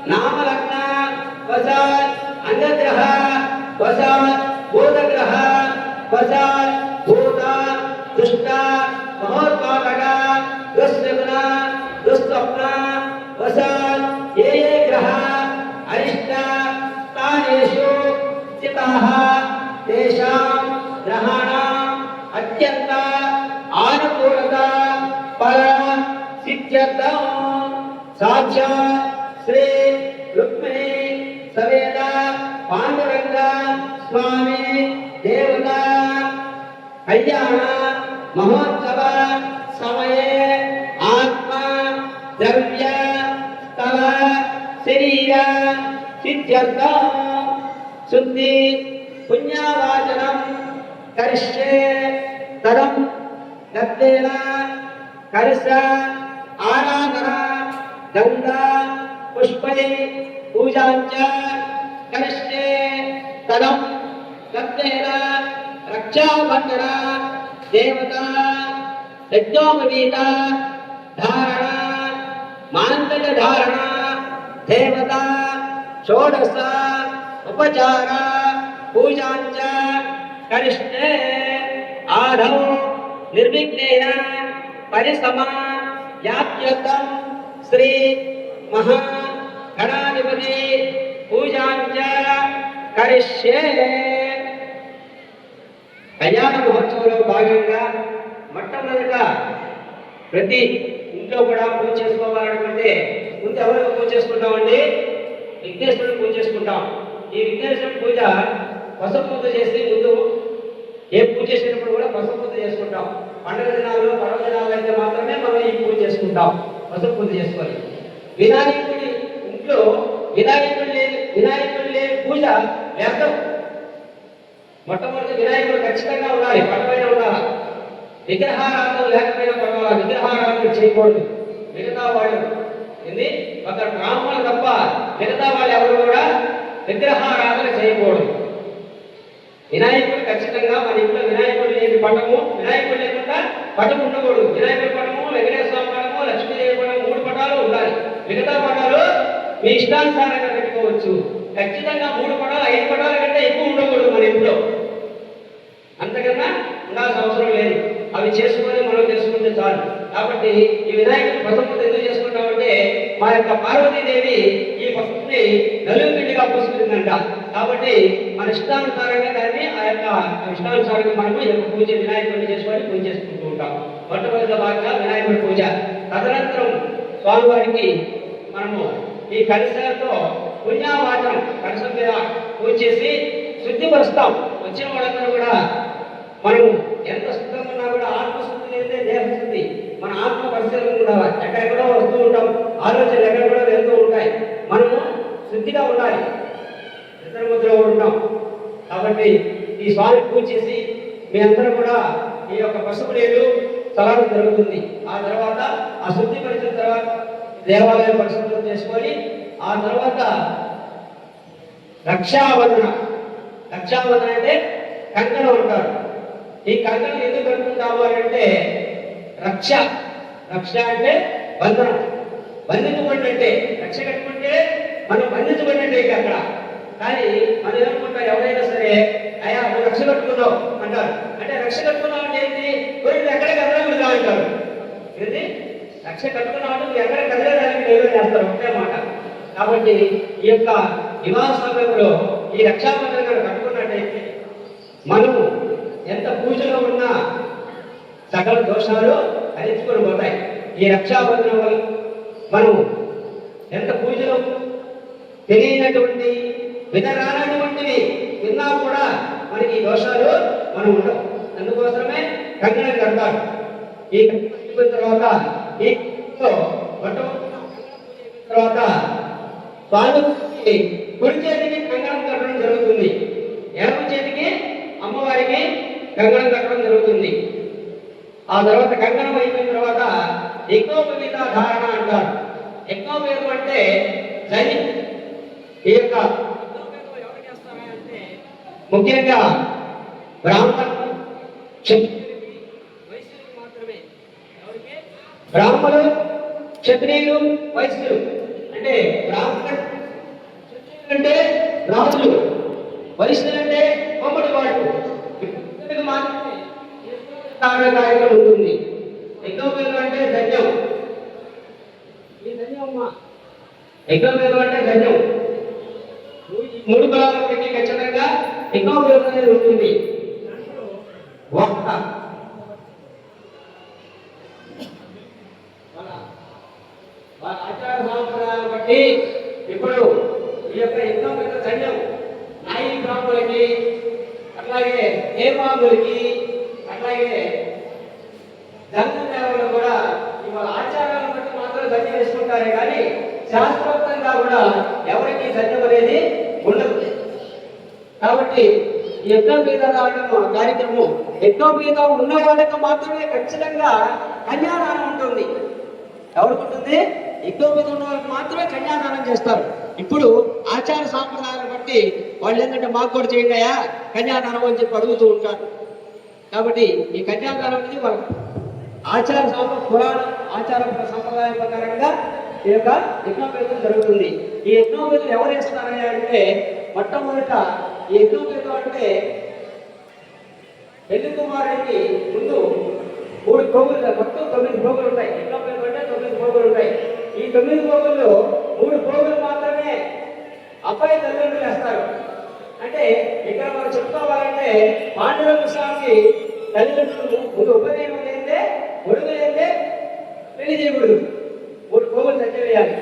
नामलग्न वसात् अंगग्रह वसात् भूतग्रह वसात् भूत दुष्ट महोत्पादक दुष्यगुण दुस्वप्न वसात् ये ग्रह अरिष्ट स्थानेषु स्थिताः तेषां ग्रहाणाम् अत्यंत आनुकूलता फल सिद्ध्यर्थं साक्षात् श्री रुक्मिणी समेत पांडुरंग स्वामी देवता कल्याण महोत्सव समये आत्मा द्रव्य स्थल शरीर सिद्ध्यर्थं शुद्धि पुण्यवाचनं करिष्ये तदं दत्तेन कलश आराधना गंगा पुष्पै पूजाञ्च करिष्ये तदं दत्तेन रक्षाबंधन देवता यज्ञोपवीत धारण मांगल्य धारण देवता षोडश उपचार पूजाञ्च करिष्ये आदौ निर्विघ्नेन परिसमाप्त्यर्थं श्री महागणाधिपति पूजाञ्च करिष्ये। కళ్యాణ మహోత్సవంలో భాగంగా మొట్టమొదట ప్రతి ఇంట్లో కూడా పూజ చేసుకోవాలనుకుంటే ముందు ఎవరికి పూజ చేసుకుంటామండి? విఘ్నేశ్వరుని పూజ చేసుకుంటాం. ఈ విఘ్నేశ్వరుని పూజ పసుపు పూజ చేసి ముందు ఏ పూజ చేసినప్పుడు కూడా పసుపు పూజ చేసుకుంటాం. పండుగ దినాల్లో పర్వదినాలు అయితే మాత్రమే మనం ఈ పూజ చేసుకుంటాం, పసుపు పూజ చేసుకొని. వినాయకుడి ఇంట్లో వినాయకుడి లేని పూజ వ్యర్థం. మొట్టమొదటి వినాయకుడు ఖచ్చితంగా ఉండాలి, పట్టమైన ఉండాలి. విగ్రహారాధన లేకపోయినా పర్వాలేదు, విగ్రహారాధన చేయకూడదు. మిగతా వాళ్ళు ఒక బ్రాహ్మణులు తప్ప మిగతా వాళ్ళు ఎవరు కూడా విగ్రహారాధన చేయకూడదు. వినాయకుడు ఖచ్చితంగా మన ఇంట్లో వినాయకుడు లేని పటము, వినాయకుడు లేకుండా పటం ఉండకూడదు. వినాయకుడి పటము, వెంకటేశ్వర పటము, లక్ష్మీదేవి పటము 3 పటాలు ఉండాలి. మిగతా పటాలు మీ ఇష్టానుసారంగా పెట్టుకోవచ్చు. ఖచ్చితంగా 3 పటాలు 5 పటాల కంటే ఎక్కువ ఉండకూడదు మన ఇంట్లో. అంతకన్నా ఉండాల్సిన అవసరం లేదు. అవి చేసుకొని మనం చేసుకుంటే చాలు. కాబట్టి ఈ వినాయకుడి పసుపు ఎందుకు చేసుకుంటామంటే మా యొక్క పార్వతీదేవి ఈ పసుపుని నలుగు పిండిగా పూసుకుంటుందంట. కాబట్టి మన ఇష్టానుసారంగా దాన్ని ఆ యొక్క ఇష్టానుసారంగా మనము ఈ యొక్క పూజ వినాయకుడిని చేసుకొని పూజ చేసుకుంటూ ఉంటాం. మొట్టమొదటి భాగంగా వినాయకుడి పూజ. తదనంతరం స్వామివారికి మనము ఈ కలశంతో పుణ్యవాచనం కలశం మీద పూజ చేసి శుద్ధిపరుస్తాం. వచ్చిన వాళ్ళందరూ కూడా మనం ఎంత శుద్ధంగా ఉన్నా కూడా ఆత్మశుద్ధి లేదే దేహశుద్ధి. మన ఆత్మ పరిశీలన కూడా ఎక్కడెక్కడో వస్తూ ఉంటాం, ఆలోచనలు ఎక్కడెక్కడో వెళ్తూ ఉంటాయి. మనము శుద్ధిగా ఉండాలి, ఇతరముద్రలో ఉంటాం. కాబట్టి ఈ స్వామి పూజ చేసి మీ అందరూ కూడా ఈ యొక్క పసుపు నీళ్ళు చల్లడం జరుగుతుంది. ఆ తర్వాత ఆ శుద్ధి పరిచిన తర్వాత దేవాలయం పరిశుభ్రం చేసుకొని ఆ తర్వాత రక్షాబంధన. రక్షాబంధన అంటే కంకణం అంటారు. ఈ కంకణం ఎందుకు కట్టుకుంటాము అని అంటే రక్ష అంటే బంధనం, బంధించబడినట్టే. రక్ష కట్టుకుంటే మనం బంధించబడినట్టే అక్కడ. కానీ మనం ఏమనుకుంటాం, ఎవరైనా సరే అయ్యా నువ్వు రక్ష కట్టుకున్నావు అంటారు. అంటే రక్ష కట్టుకున్నావు అంటే ఏంటి? ఎక్కడ కదలగా అంటారు. ఏంటి రక్ష కట్టుకున్నావు అంటే నువ్వు ఎక్కడ కదలడానికి లేదు చేస్తారు, ఒకే మాట. కాబట్టి ఈ యొక్క వివాహ సమయంలో ఈ రక్షాబంధన కట్టుకున్నట్టయితే మనము ఎంత పూజలో ఉన్నా సకల దోషాలు హరించుకొని పోతాయి. ఈ రక్షాబంధనం వల్ల మనం ఎంత పూజలో తెలియనటువంటి వినరానటువంటివి విన్నా కూడా మనకి ఈ దోషాలు మనం ఉండవు. అందుకోసమే కంకణం కడతారు. ఈ కంకణం తర్వాత ఈ తర్వాత స్వామికి కుడి చేతికి కంకణం కట్టడం జరుగుతుంది, ఎడమ చేతికి అమ్మవారికి కంకణం కట్టడం జరుగుతుంది. ఆ తర్వాత కంకణం అయిపోయిన తర్వాత యజ్ఞోపవీత ధారణ అంటారు. యజ్ఞోపవీతం అంటే జని. ఈ యొక్క ఎవరు చేస్తారంటే ముఖ్యంగా బ్రాహ్మణులు, వైశ్యులకు మాత్రమే. ఎవరికి? బ్రాహ్మణులు, క్షత్రియులు, వైశ్యులు. అంటే బ్రాహ్మణ అంటే రాజులు, వైశ్యులు అంటే కొమ్మటి వాడు మాత్రమే కార్యక్రమం ఉంటుంది. యజ్ఞోపేతం అంటే ధన్యం. ఈ ధన్యం అమ్మా, యజ్ఞోపేతం అంటే ధన్యం. మూడు కులాలకి ఖచ్చితంగా యజ్ఞోపేతం అనేది ఉంటుంది. ఆచార సాంప్రదాయాలను బట్టి ఇప్పుడు ఈ యొక్క యజ్ఞోపేత ధన్యం నాయి బ్రాహ్మణులకి, అట్లాగే హేమాములకి, అట్లాగే జన్మదేవులు కూడా ఇవాళ ఆచారాలను బట్టి మాత్రం ధన్యం వేసుకుంటారే కానీ శాస్త్రోక్తంగా కూడా ఎవరికి ధన్యం అనేది ఉండదు. కాబట్టి ఈ యజ్ఞోపేత కార్యక్రమం యజ్ఞోపేతం ఉన్న వాళ్ళకి మాత్రమే ఖచ్చితంగా కన్యాదానం ఉంటుంది. ఎవరికి ఉంటుంది? యజ్ఞోపేతం ఉన్న వాళ్ళకి మాత్రమే కన్యాదానం చేస్తారు. ఇప్పుడు ఆచార సాంప్రదాయాలను బట్టి వాళ్ళు ఏంటంటే మాకు కూడా చేయండియా కన్యాదానం అని చెప్పి అడుగుతూ ఉంటారు. కాబట్టి ఈ కన్యాదానం అనేది వాళ్ళ ఆచార పురాణ ఆచార సంప్రదాయం ప్రకారంగా ఈ యొక్క యజ్ఞోపేతం జరుగుతుంది. ఈ యజ్ఞోపేతం ఎవరు వేస్తున్నారని అంటే మొట్టమొదట ఈ యజ్ఞోపేతం అంటే పెళ్లి కుమారుడికి ముందు 3 పోగులు, మొత్తం 9 పోగులు ఉంటాయి. యజ్ఞోపేతం అంటే 9 పోగులు ఉంటాయి. ఈ 9 పోగుల్లో 3 పోగులు మాత్రమే అబ్బాయి తల్లిదండ్రులు వేస్తారు. అంటే ఇక్కడ మనం చెప్పుకోవాలంటే పాండురంగ స్వామికి తల్లిదండ్రులు ముందు ఉపనయనం అయితే ఒడుగు అయితే పెళ్లి చేయకూడదు. 3 పోగులు తగ్గి వేయాలి.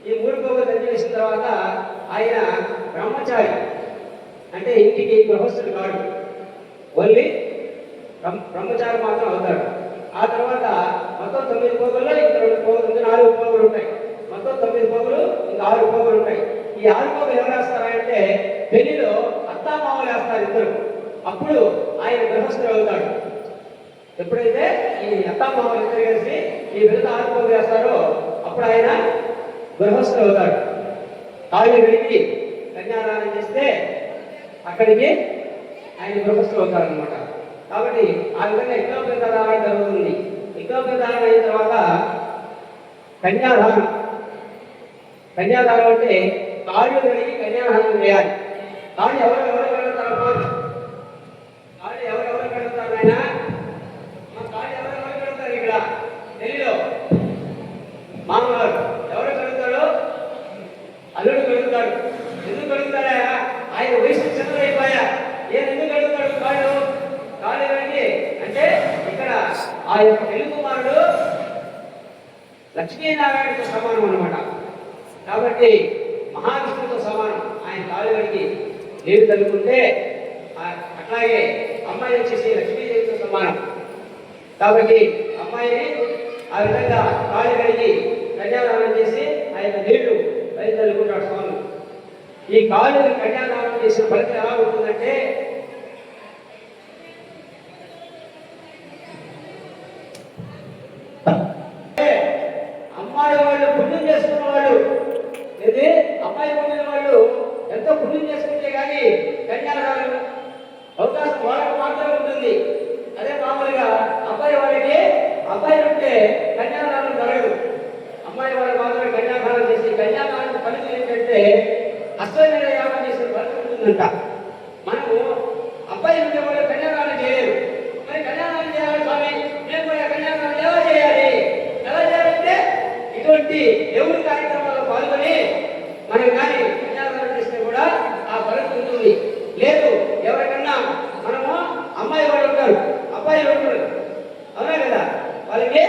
ఈ 3 పోగులు తగ్గి వేసిన తర్వాత ఆయన బ్రహ్మచారి, అంటే ఇంటికి గృహస్థుడు కాడు, ఓన్లీ బ్రహ్మచారి మాత్రం అవుతాడు. ఆ తర్వాత మొత్తం 9 పోగుల్లో ఇంకా 2 పోగులు, ఇంకా 4 పోగులు ఉంటాయి. మొత్తం 9 పోగులు, ఇంకా 6 పోగులు ఉంటాయి. ఈ 6 పోగులు ఎవరు వేస్తారంటే పెళ్లిలో అత్తామామలు వేస్తారు ఇద్దరు. అప్పుడు ఆయన గృహస్థుడు అవుతాడు. ఎప్పుడైతే ఈ అత్తామామలు ఇద్దరు కలిసి ఈ విధంగా 6 పోగులు వేస్తారో అప్పుడు ఆయన గృహస్థుడు అవుతాడు. కాళ్ళు వెళ్ళి కన్యాదానం చేస్తే అక్కడికి ఆయన గృహస్థుడు అవుతాడు అనమాట. కాబట్టి ఆ విధంగా యజ్ఞోపేత దానం జరుగుతుంది. యజ్ఞోపేత దానం అయిన తర్వాత కన్యాదానం. కన్యాదానం అంటే కాళ్ళు కలిగి కన్యాదానం చేయాలి. కాళ్ళు ఎవరెవరు కడుగుతారు? కాళ్ళు ఎవరెవరు కడుగుతారు? ఆయన మా కాళ్ళు ఎవరెవరు కడుగుతారు? ఇక్కడ ఢిల్లీలో మామగారు ఎవరు కడుగుతాడు? అల్లుడు కడుగుతాడు. ఎందుకు కడుగుతాడా? ఆయన వయసు చిన్నదైపోయా. ఏం ఎందుకు కడుగుతాడు కాళ్ళు? కాళ్ళు ఏంటి అంటే ఇక్కడ ఆ యొక్క పెళ్లి కుమారుడు లక్ష్మీనారాయణతో సమానం అనమాట. కాబట్టి మహావిష్ణువుతో సమానం. ఆయన కాళ్ళు కడిగి నీరు తల్లుకుంటే అట్లాగే అమ్మాయి వచ్చేసి లక్ష్మీదేవితో సమానం. కాబట్టి అమ్మాయిని ఆ విధంగా కాళ్ళు కడిగి కన్యాదానం చేసి ఆయన నీళ్లు బయట తల్లుకుంటాడు స్వామి. ఈ కాళ్ళు కన్యాదానం చేసిన ఫలితం ఎలా ఉంటుందంటే అమ్మాయి వాళ్ళు పుణ్యం చేసుకున్న వాళ్ళు, ఇది అమ్మాయి పుణ్యం వాళ్ళు ఎంతో పుణ్యం చేసుకుంటే కానీ కన్యాదానం అవకాశం వాళ్ళకి మాత్రమే ఉంటుంది. అదే మామూలుగా అబ్బాయి వాళ్ళకి అబ్బాయి ఉంటే కన్యాదానం జరగదు. అమ్మాయి వాళ్ళు మాత్రమే కన్యాదానం చేసి కన్యాదానం ఫలితం ఏంటంటే అశ్వమేధ యాగం చేసిన ఫలితం ఉంటుందంట. మనము అబ్బాయి ఉంటే వాళ్ళు కన్యాదానం చేయలేరు. మరి కన్యాదానం చేయాలి స్వామి, మేము కూడా కన్యాదానం ఎలా చేయాలి? ఎలా చేయాలంటే ఇటువంటి దేవుడి కార్యక్రమాల్లో పాల్గొని మనం కానీ కన్యాదానం చేస్తే కూడా ఆ ఫలితం ఉంటుంది. లేదు ఎవరికన్నా మనము అమ్మాయి వాళ్ళు ఉంటారు, అబ్బాయిలు ఉంటారు, అవునా కదా? వాళ్ళకి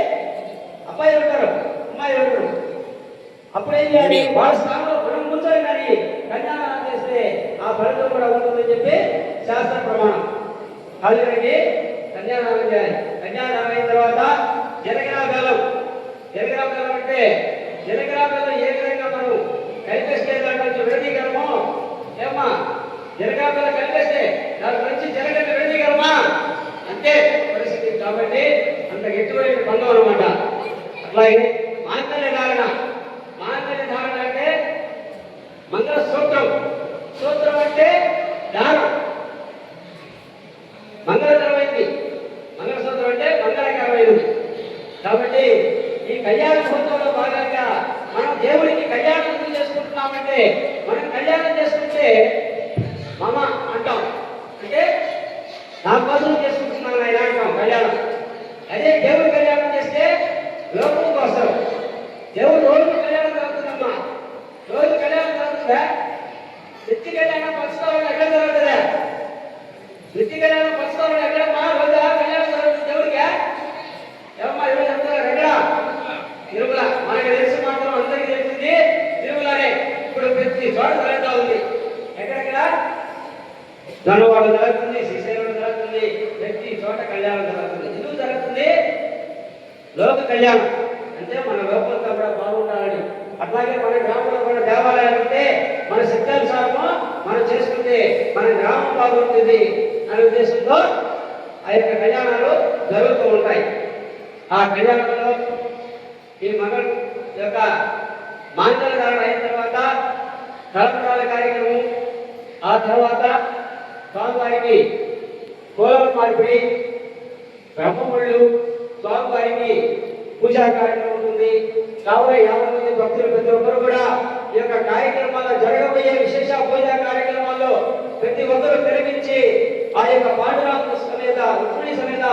అబ్బాయిలు ఉంటారు, అమ్మాయిలు ఉంటారు. అప్పుడు ఏం చేయాలి? వాళ్ళ స్థానంలో మనం కూర్చొని కానీ కన్యాదానం చేస్తే ఆ ఫలితం కూడా ఉంటుందని చెప్పి శాస్త్ర ప్రమాణం. కాళ్ళకి కన్యాదానం చేయాలి. కన్యాదానం అయిన తర్వాత జనగిరా బెల్లం. జనగిరా బెల్లం అంటే జనగిరా బెల్లం ఏ విధంగా మనం కలిపేస్తే దాంట్లో విడదీయగలమో ఏమా? జనగిరా బెల్లం కలిపేస్తే దాని నుంచి జనగడ్డ విడదీయగలమా? అంతే పరిస్థితి. కాబట్టి అంత ఎటువంటి బంధం అనమాట. అట్లాగే మాంగళ్య ధారణ. మాంగళ్య ధారణ అంటే మంగళ సూత్రం. సూత్రం అంటే దానం, మంగళకరమైంది. మంగళసూత్రం అంటే మంగళకరమైనది. కాబట్టి ఈ కళ్యాణ మహోత్సవంలో భాగంగా మనం దేవుడికి కళ్యాణం చేసుకుంటున్నామంటే మనం కళ్యాణం చేసుకుంటే మమ అంటాం, అంటే నా కోసం చేసుకుంటున్నాను ఆయన అంటాం కళ్యాణం. అదే దేవుడి కళ్యాణం చేస్తే లోకం కోసం. దేవుడు రోజు కళ్యాణం జరుగుతుందమ్మా, రోజు కళ్యాణం జరుగుతుందా? నిత్య కళ్యాణం పంచుకోవడం ఎక్కడ జరుగుతుందా? నిత్య కళ్యాణం పంచుకోవడం ఎక్కడమ్మా? రోజా కళ్యాణం జరుగుతుంది దేవుడికి. ఏమమ్మా ఈరోజు చెప్తున్నారు ఎక్కడ? తిరుమల. మనకి తెలిసి మాత్రం అందరికీ తెలిసింది తిరుమలనే. ఇప్పుడు ప్రతి చోట జరుగుతూ ఉంది. ఎక్కడెక్కడ? ధనవాడ జరుగుతుంది, శ్రీశైలం జరుగుతుంది, ప్రతి చోట కళ్యాణం జరుగుతుంది. ఎందుకు జరుగుతుంది? లోక కళ్యాణం అంటే మన లోకంతో కూడా బాగుండాలని. అట్లాగే మన గ్రామంలో కూడా దేవాలయాలు ఉంటే మన శక్తానుసారము మనం చేసుకుంటే మన గ్రామం బాగుంటుంది అనే ఉద్దేశంతో ఆ యొక్క కళ్యాణాలు జరుగుతూ ఉంటాయి. ఆ కళ్యాణంలో ఈ మగడు యొక్క మాంగళ్యధారణ అయిన తర్వాత తలంబ్రాల కార్యక్రమం, ఆ తర్వాత స్వామివారికి కోలం మార్పిడి, బ్రహ్మముళ్ళు, స్వామివారికి పూజా కార్యక్రమం ఉంటుంది. కావున 50 మంది భక్తులు ప్రతి ఒక్కరు కూడా ఈ యొక్క కార్యక్రమాల్లో జరగబోయే విశేష పూజా కార్యక్రమాల్లో ప్రతి ఒక్కరు తిరిగించి ఆ యొక్క పాండురంగ సమేత రుక్మిణి సమేత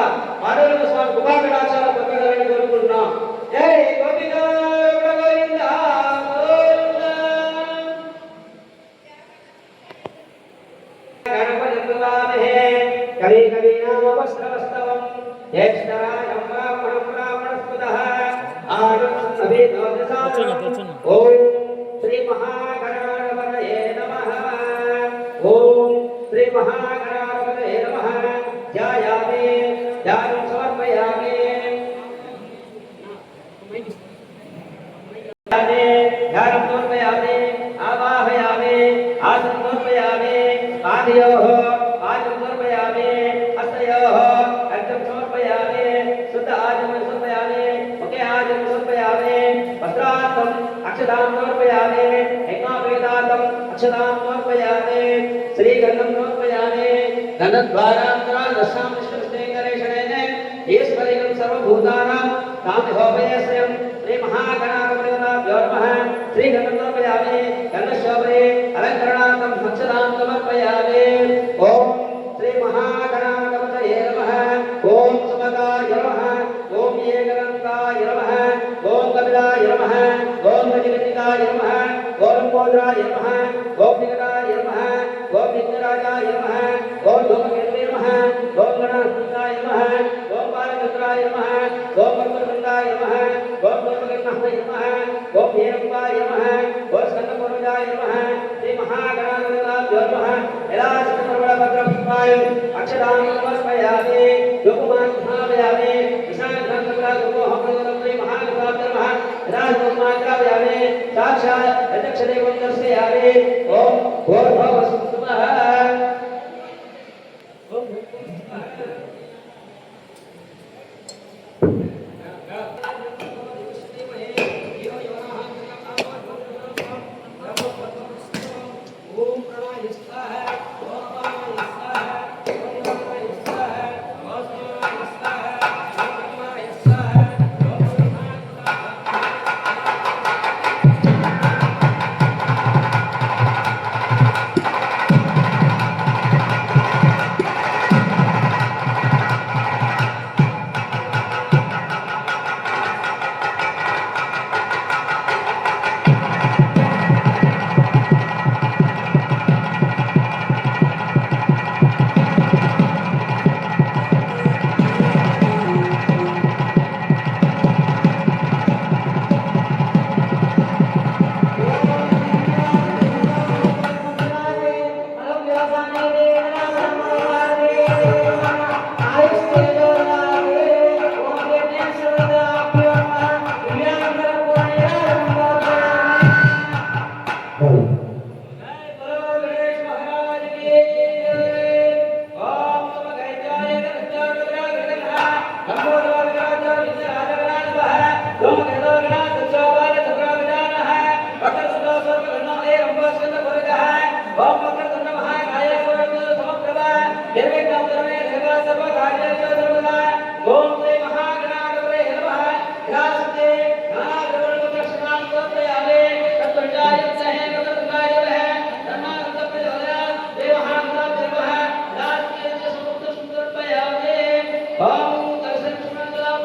పాండురంగ స్వామి కృపాకటాక్షాల పొందగలని కోరుకుంటున్నాం. జై గోపికా గోవింద గణపతిర్వామహే కవి కవీనామవస్త్రవస్తవం జ్యేష్ఠరాజం బ్రాహ్మణం బ్రాహ్మణస్పదః ఓం శ్రీ మహాగణాధిపతయే నమః. ఓం శ్రీ మహాగణాధిపతయే నమః. ధ్యాయామి, ధ్యానం సమర్పయామి, ధ్యానం సమర్పయామి, ఆవాహయామి, ఆసనం సమర్పయామి, పాదయోః పాదం సమర్పయామి, హస్తయోః అర్ఘ్యం సమర్పయామి, శుద్ధ ఆచమనం సమర్పయామి, ముఖే ఆచమనం సమర్పయామి, వస్త్రార్థం అక్షతాం సమర్పయామి, యజ్ఞోపేతార్థం అక్షతాం సమర్పయామి, శ్రీగంధం సమర్పయామి, గంధద్వారాంతరా దశాం విష్ణుస్నేహరేషణేన ఈశ్వరిగం సర్వభూతానాం కామిహోపయస్యం శ్రీ మహాగణాధిపతయే నమః. శ్రీగంధం సమర్పయామి, గంధశోభనే అలంకరణార్థం అక్షతాం సమర్పయామి. ఓం శ్రీ మహాగణాధిపతయే నమః. ఓం సుమకాయ నమః. ఓం ఏకదంతాయ నమః. ఓం కపిలాయ నమః. ఓం గజగణికాయ నమః. ఓం లంబోదరాయ నమః. ఓం నికటాయ నమః. ఓం విఘ్నరాజాయ నమః. ఓం ధూమకేతవే నమః. ఓం గణాధిపతాయ నమః. ఓం బాలచంద్రాయ నమః. ఓం పద్మవృందాయ నమః. ఓం ధూమగణాయ నమః. ఓం హేరంబాయ నమః. ఓం స్కందపూర్వజాయ నమః. శ్రీ మహాగణాధిపతయే నమః. యలాచంద్రవరభద్రపుష్పాయ అక్షరాం సమర్పయామి, ధూపమాన్ ధారయామి, విశాఖాంతరాజమోహం శ్రీ మహాగణాధిపతయే నమః. యలాచంద్రమాగ్రావయామి, సాక్షాత్ ప్రత్యక్షదేవం దర్శయామి. ఓం భూర్భువస్సువః. ఓం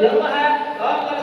ధర్మః లోపల